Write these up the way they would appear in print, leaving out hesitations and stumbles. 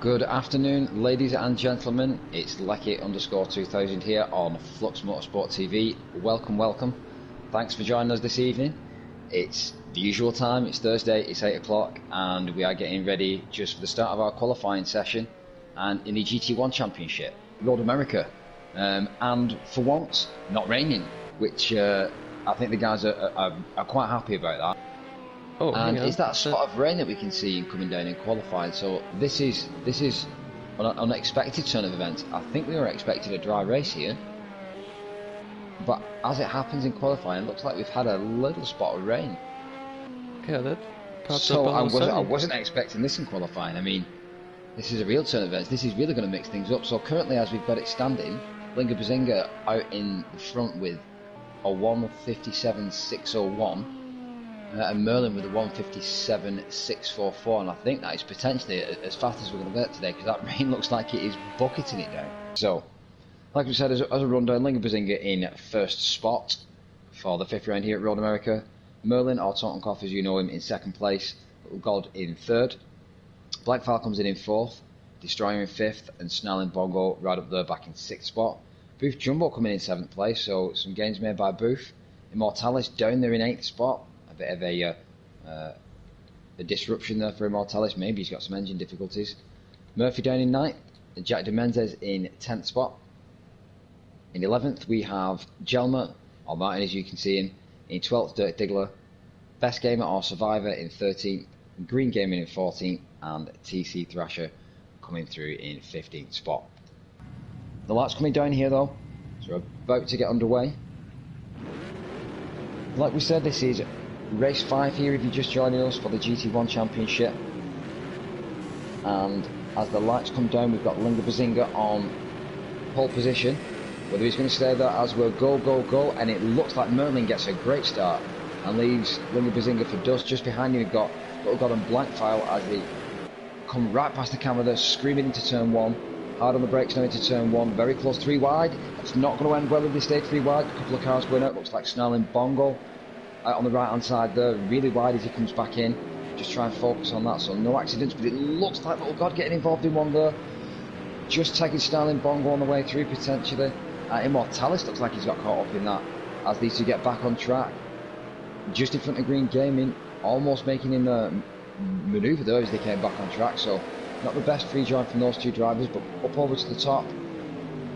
Good afternoon, ladies and gentlemen. It's Lecky_2000 here on Flux Motorsport TV. Welcome. Thanks for joining us this evening. It's the usual time. It's Thursday. It's 8 o'clock, and we are getting ready just for the start of our qualifying session and in the GT1 Championship, Road America. And for once, not raining, which I think the guys are quite happy about that. Oh, and it's that spot of rain that we can see coming down in qualifying. So this is an unexpected turn of events. I think we were expecting a dry race here, but as it happens in qualifying, it looks like we've had a little spot of rain. Yeah, that popped so up all I wasn't expecting this in qualifying. I mean, this is a real turn of events. This is really going to mix things up. So currently, as we've got it standing, Bazinga out in the front with a 1:57.601. And Merlin with a 1:57.644, and I think that is potentially as fast as we're going to get today, because that rain looks like it is bucketing it down. So, like we said, as a rundown, Bazinga in first spot for the fifth round here at Road America. Merlin, or Totenkopf as you know him, in second place. Little God in third. Blackfile comes in fourth. Destroyer in fifth, and Snarl and Bongo right up there back in sixth spot. Booth Jumbo coming in seventh place, so some gains made by Booth. Immortalis down there in eighth spot. A bit of a disruption there for Immortalis. Maybe he's got some engine difficulties. Murphy down in ninth. Jack de Menezes in 10th spot. In 11th we have Jelmer, or Martin as you can see him, in 12th. Dirk Diggler. Best Gamer or Survivor in 13th. Green Gaming in 14th. And TC Thrasher coming through in 15th spot. The lights coming down here though, so we're about to get underway. Like we said, this is Race 5 here if you're just joining us for the GT1 Championship. And as the lights come down, we've got Bazinga on pole position. Whether he's going to stay there as we'll go, and it looks like Merlin gets a great start and leaves Bazinga for dust. Just behind him we've got Little God and Blackfile as they come right past the camera there, screaming into turn 1. Hard on the brakes now into turn 1, very close, 3 wide. It's not going to end well if they stay 3 wide. A couple of cars going out, looks like Snarl and Bongo out on the right hand side there, really wide as he comes back in. Just try and focus on that, so no accidents, but it looks like Little God getting involved in one there. Just taking Snarl and Bongo on the way through potentially. Immortalis looks like he's got caught up in that as these two get back on track. Just in front of Green Gaming, almost making him manoeuvre there as they came back on track, so not the best free drive from those two drivers, but up over to the top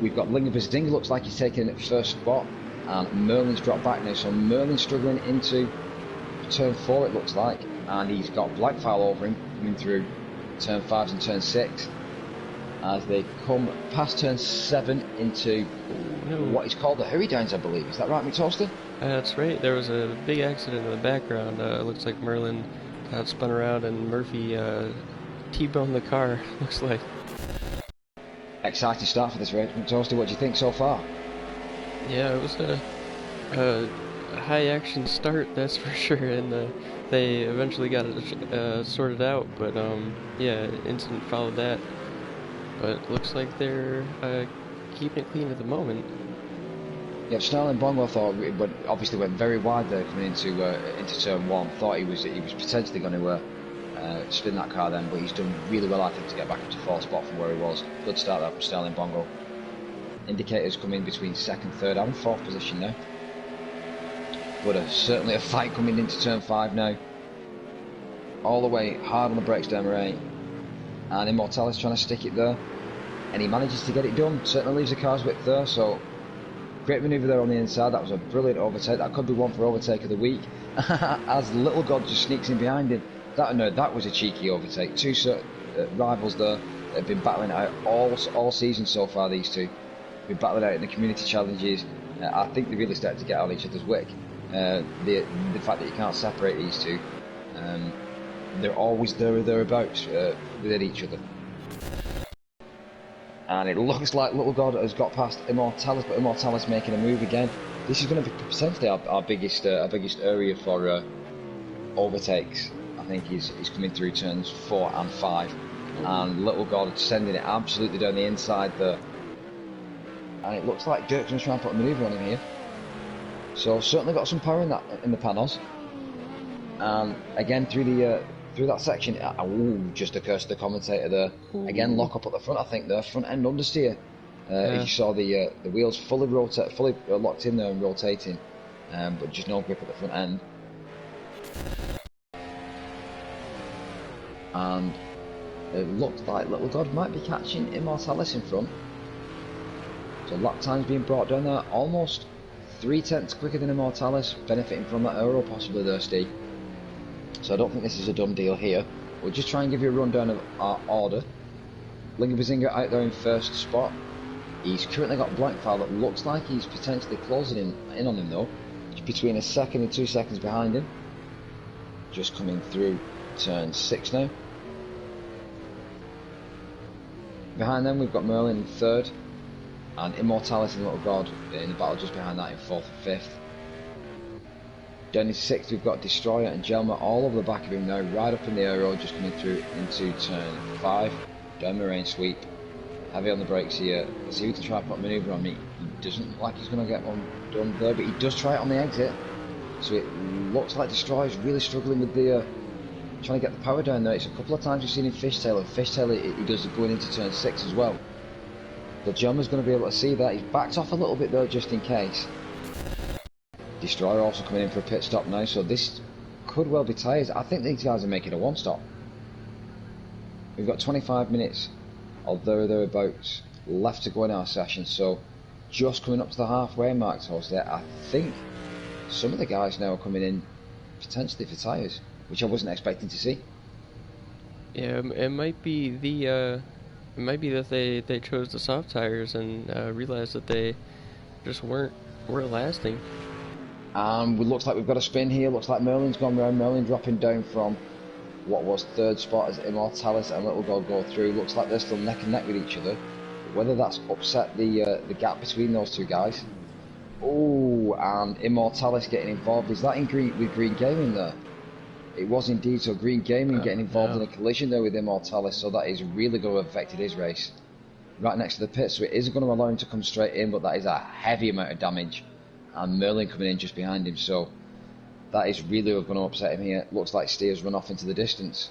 we've got Bazinga, looks like he's taking first spot, and Merlin's dropped back now, so Merlin's struggling into turn 4 it looks like, and he's got Blackfile over him coming through turn 5s and turn 6 as they come past turn 7 into what is called the Hurry Downs, I believe. Is that right, McToasty? That's right. There was a big accident in the background. It looks like Merlin got spun around and Murphy T-boned the car, looks like. Exciting start for this race, McToasty. What do you think so far? Yeah, it was a high action start, that's for sure, and they eventually got it sorted out, but yeah, incident followed that. But it looks like they're keeping it clean at the moment. Yeah, Snarl and Bongo thought, but obviously went very wide there coming into turn 1. Thought he was potentially going to spin that car then, but he's done really well, I think, to get back up to 4th spot from where he was. Good start there from Snarl and Bongo. Indicators coming between 2nd, 3rd and 4th position now. But certainly a fight coming into turn 5 now. All the way hard on the brakes down 8. And Immortalis trying to stick it there. And he manages to get it done. Certainly leaves the car's width there, so great manoeuvre there on the inside. That was a brilliant overtake. That could be one for overtake of the week. As Little God just sneaks in behind him. That was a cheeky overtake. Two rivals there that have been battling it out all season so far, these two. Been battling out in the community challenges. I think they really started to get on each other's wick. The fact that you can't separate these two, they're always there or thereabouts within each other. And it looks like Little God has got past Immortalis, but Immortalis making a move again. This is going to be potentially our biggest area for overtakes. I think he's coming through turns 4 and 5, and Little God sending it absolutely down the inside there. And it looks like Dirk's going to try and put a manoeuvre on him here. So certainly got some power in the panels. And again through the through that section. Ooh, just occurs to the commentator there. Ooh. Again, lock up at the front, I think, there. Front end understeer. As you saw, the wheels fully locked in there and rotating, but just no grip at the front end. And it looked like Little God might be catching Immortalis in front. So lap time's being brought down there, almost 3/10 quicker than Immortalis, benefiting from that aero possibly there, Steve. So I don't think this is a done deal here. We'll just try and give you a rundown of our order. Linga Bazinga out there in first spot. He's currently got Blankfire that looks like he's potentially closing in on him though. Just between a second and 2 seconds behind him. Just coming through turn 6 now. Behind them we've got Merlin in third, and Immortalis and Little God in the battle just behind that in fourth and fifth. Down in sixth we've got Destroyer and Jelma all over the back of him now, right up in the aero, just coming through into turn 5. Down the rain sweep, heavy on the brakes here. Let's see if he can try and put a manoeuvre on me. He doesn't look like he's going to get one done there, but he does try it on the exit. So it looks like Destroyer's really struggling with the trying to get the power down there. It's a couple of times we've seen him fishtail, and fishtail he does it going into turn 6 as well. But Jelma's going to be able to see that. He's backed off a little bit though, just in case. Destroyer also coming in for a pit stop now, so this could well be tyres. I think these guys are making a one stop. We've got 25 minutes or thereabouts left to go in our session, so just coming up to the halfway mark, towards there. I think some of the guys now are coming in potentially for tyres, which I wasn't expecting to see. Yeah, it might be the it might be that they chose the soft tires and realized that they just weren't lasting. And it looks like we've got a spin here. Looks like Merlin's gone round. Merlin dropping down from what was third spot as Immortalis and Little God go through. Looks like they're still neck and neck with each other. But whether that's upset the gap between those two guys. Oh, and Immortalis getting involved. Is that in with Green Gaming there? It was indeed. So Green Gaming getting involved in a collision there with Immortalis. So that is really going to have affected his race. Right next to the pit. So it is going to allow him to come straight in, but that is a heavy amount of damage. And Merlin coming in just behind him, so that is really going to upset him here. Looks like Steer's run off into the distance.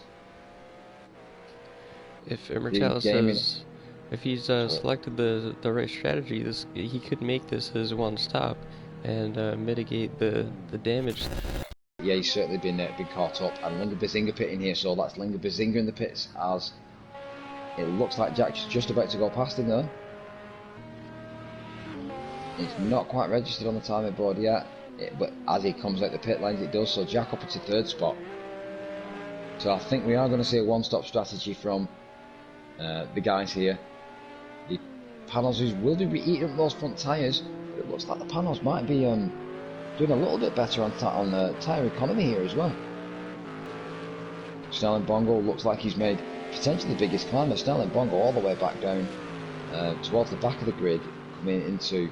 If Immortalis if he's selected the right strategy, he could make this his one stop and mitigate the damage. Yeah, he's certainly been caught up. And Linga Bazinga pitting here, so that's Linga Bazinga in the pits as it looks like Jack's just about to go past him there. It's not quite registered on the timing board yet, but as he comes out the pit lines it does, so Jack up into third spot. So I think we are going to see a one-stop strategy from the guys here. The panels will be eating up those front tyres, but it looks like the panels might be doing a little bit better on tyre economy here as well. Snell and Bongo looks like he's made potentially the biggest climb. Snell and Bongo all the way back down towards the back of the grid, coming into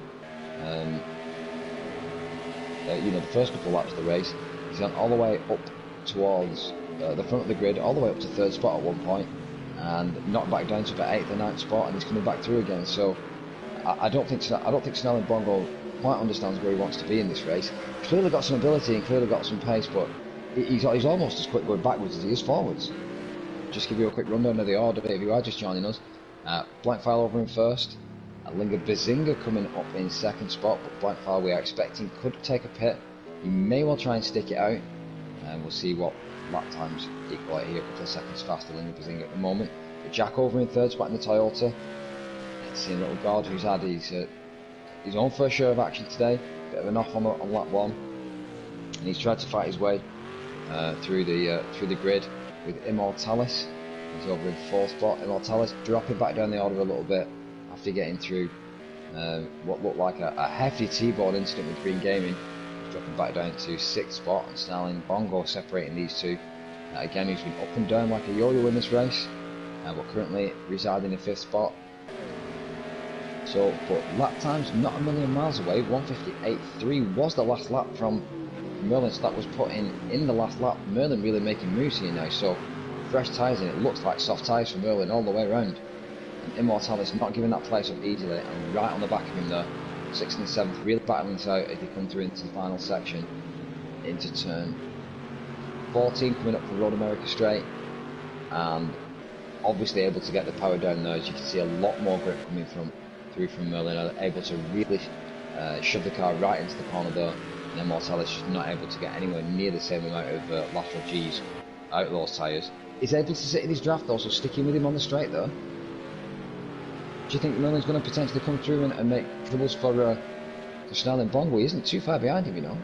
the first couple of laps of the race. He's gone all the way up towards the front of the grid, all the way up to third spot at one point, and knocked back down to about 8th or 9th spot, and he's coming back through again. So I don't think Snell and Bongo quite understands where he wants to be in this race. He's clearly got some ability and clearly got some pace, but he's almost as quick going backwards as he is forwards. Just give you a quick rundown of the order if you are just joining us. Blankfire over in first. Linga Bazinga coming up in second spot, but Blankfire we are expecting could take a pit. He may well try and stick it out, and we'll see what lap times equal out here. A couple of seconds faster than Linga Bazinga at the moment. But Jack over in third spot in the Toyota. Let's see Little God, who's had his own first share of action today. Bit of an off on lap 1, and he's tried to fight his way through the grid with Immortalis. He's over in fourth spot. Immortalis dropping back down the order a little bit after getting through what looked like a hefty T-board incident with Green Gaming. He's dropping back down to sixth spot, and Snell and Bongo separating these two. Again, he's been up and down like a yo-yo in this race, but currently residing in fifth spot. So, but lap time's not a million miles away. 1:58.3 was the last lap from Merlin, so that was put in the last lap. Merlin really making moves here now, so fresh tyres in. It looks like soft tyres for Merlin all the way around. Immortalis not giving that place up easily, and right on the back of him there, 6th and 7th, really battling it out as they come through into the final section, into turn 14 coming up for Road America straight, and obviously able to get the power down there. As you can see, a lot more grip coming through from Merlin, able to really shove the car right into the corner there, and Immortalis just not able to get anywhere near the same amount of lateral G's out of those tyres. He's able to sit in his draft though, so sticking with him on the straight though. Do you think Merlin's going to potentially come through and make troubles for Snarling Bongo? He isn't too far behind him, you know.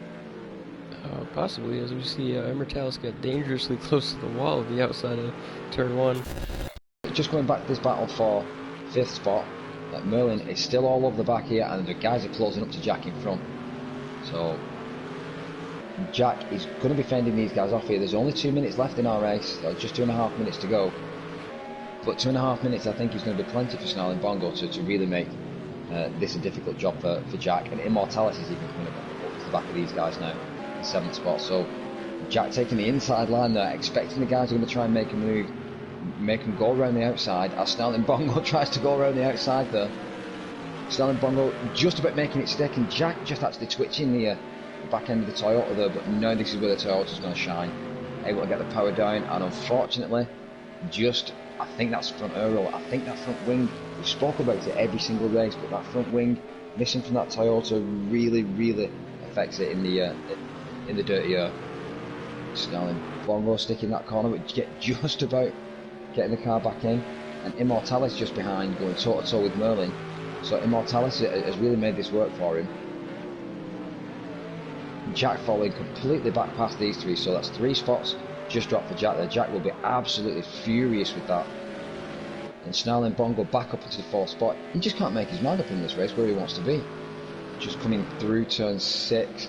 Possibly, as we see Immortalis get dangerously close to the wall at the outside of turn 1. Just going back to this battle for 5th spot, Merlin is still all over the back here, and the guys are closing up to Jack in front. So Jack is going to be fending these guys off here. There's only 2 minutes left in our race, just 2.5 minutes to go. But 2.5 minutes, I think, is going to be plenty for Snarling Bongo to really make this a difficult job for Jack. And Immortalis is even coming up to the back of these guys now, in 7th spot. So Jack taking the inside line there, expecting the guys are going to try and make a move, make him go around the outside, as Snarling Bongo tries to go around the outside there. Snarling Bongo just about making it stick, and Jack just actually twitching the back end of the Toyota there, but now this is where the Toyota's going to shine. Able to get the power down, and unfortunately, I think that's front aero, I think that front wing, we spoke about it every single race, but that front wing missing from that Toyota really affects it in the dirty air. Snarling Bongo sticking that corner, but just about getting the car back in, and Immortalis just behind, going toe to toe with Merlin. So Immortalis has really made this work for him. Jack falling completely back past these three, so that's 3 spots just dropped for Jack there. Jack will be absolutely furious with that. And Snarling Bongo back up into the 4th spot. He just can't make his mind up in this race where he wants to be. Just coming through turn 6,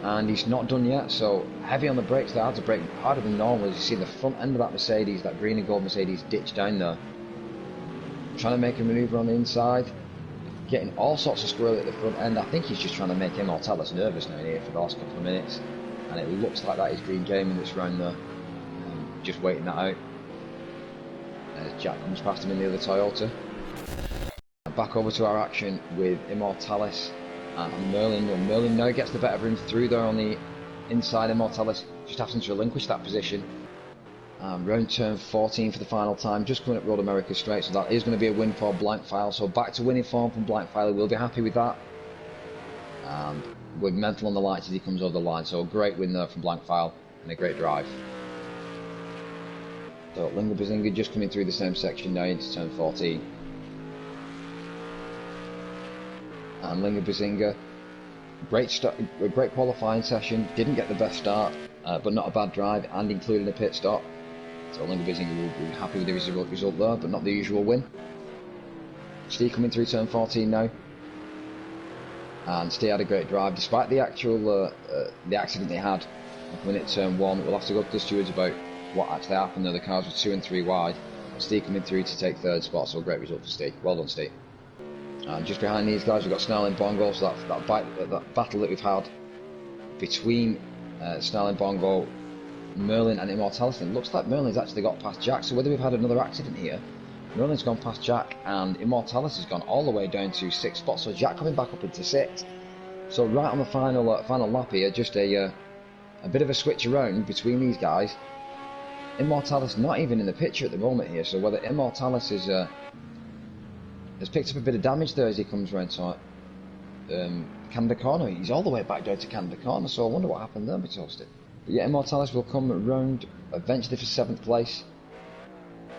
and he's not done yet, so heavy on the brakes there, had to brake harder than normal. As you see the front end of that Mercedes, that green and gold Mercedes, ditched down there. Trying to make a manoeuvre on the inside, getting all sorts of squirrel at the front end. I think he's just trying to make Immortalis nervous now here for the last couple of minutes, and it looks like that is Green Gaming that's round there, just waiting that out. As Jack comes past him in the other Toyota. And back over to our action with Immortalis and Merlin. Well, Merlin now gets the better of him through there on the inside. Immortalis just having to relinquish that position. Round turn 14 for the final time, just coming up Road America straight, so that is going to be a win for Blankfile. So back to winning form from Blankfile, we'll be happy with that. With mental on the lights as he comes over the line, so a great win there from Blankfile and a great drive. So Linga Bazinga just coming through the same section now into turn 14. And Linga Bazinga, a great qualifying session, didn't get the best start, but not a bad drive, and including a pit stop. So Linga Bazinga will be happy with the result there, but not the usual win. Steve coming through turn 14 now. And Steve had a great drive, despite the actual the accident they had coming at turn 1. We'll have to go to the stewards about what actually happened there. The cars were 2 and 3 wide. Steve coming through to take 3rd spot, so a great result for Steve. Well done, Steve. And just behind these guys we've got Snarling Bongo, so that battle that we've had between Snarling Bongo, Merlin and Immortalis. It looks like Merlin's actually got past Jack, so whether we've had another accident here, Merlin's gone past Jack and Immortalis has gone all the way down to 6th spot, so Jack coming back up into 6th. So right on the final lap here, just a bit of a switch around between these guys. Immortalis not even in the picture at the moment here, so whether Immortalis has picked up a bit of damage there as he comes round to Canada Corner. He's all the way back down to Canada Corner, so I wonder what happened there, McToasty. But yeah, Immortalis will come round eventually for 7th place.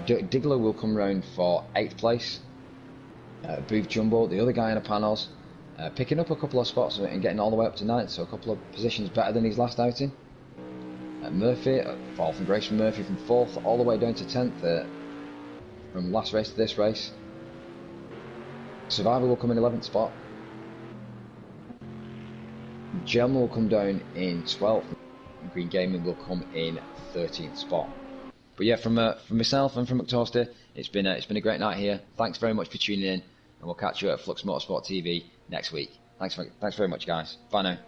Diggler will come round for 8th place. Booth Jumbo, the other guy in the panels, picking up a couple of spots and getting all the way up to 9th, so a couple of positions better than his last outing. Murphy, fall from grace from Murphy from 4th all the way down to 10th from last race to this race. Survivor will come in 11th spot. Gem will come down in 12th. Green Gaming will come in 13th spot. But yeah, from myself and from McToasty, it's been a great night here. Thanks very much for tuning in, and we'll catch you at Flux Motorsport TV next week. Thanks very much, guys. Bye now.